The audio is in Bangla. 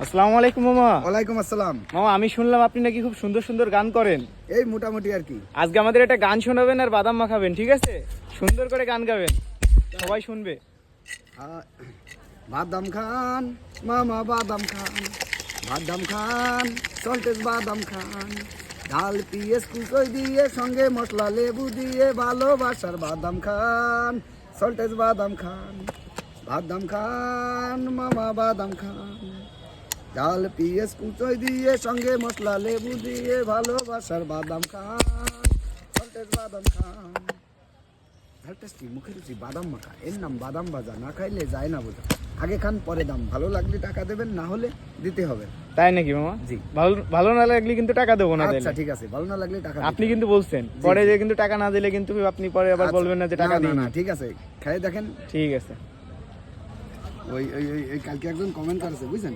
আসসালামু আলাইকুম মামা। ওয়ালাইকুম আসসালাম। মামা আমি শুনলাম আপনি নাকি খুব সুন্দর সুন্দর গান করেন। এই মোটামুটি আর কি। আজকে আমাদের একটা গান শোনাবেন আর বাদাম মাখাবেন, ঠিক আছে? সুন্দর করে গান গাবেন, সবাই শুনবে। বাদাম খান মামা বাদাম খান, বাদাম খান সল্টেজ বাদাম খান, ডাল পিএস কুচোই দিয়ে সঙ্গে মশলা লেবু দিয়ে ভালোবাসার বাদাম খান, সল্টেজ বাদাম খান, বাদাম খান মামা বাদাম খান, ডাল পিএস কুচোই দিয়ে সঙ্গে মশলা লেবু দিয়ে ভালোবাসার বাদাম খান, সল্টেজ বাদাম খান। টেস্টি মুখে রুচি বাদাম মাখা, এর নাম বাদাম ভাজা, না খাইলে যায় না বোঝা। আগে খান পরে দাম, ভালো লাগলে টাকা দেবেন, না হলে দিতে হবে। তাই নাকি মামা? জি। ভালো না লাগলে কিন্তু টাকা দেবো না। আচ্ছা ঠিক আছে, ভালো না লাগলে টাকা আপনি কিন্তু বলছেন পরে যে কিন্তু টাকা না দিলে কিন্তু আপনি পরে আবার বলবেন না যে টাকা দিই না। ঠিক আছে, খাই দেখেন। ঠিক আছে। ওই কালকে একজন কমেন্ট করেছে বুঝছেন।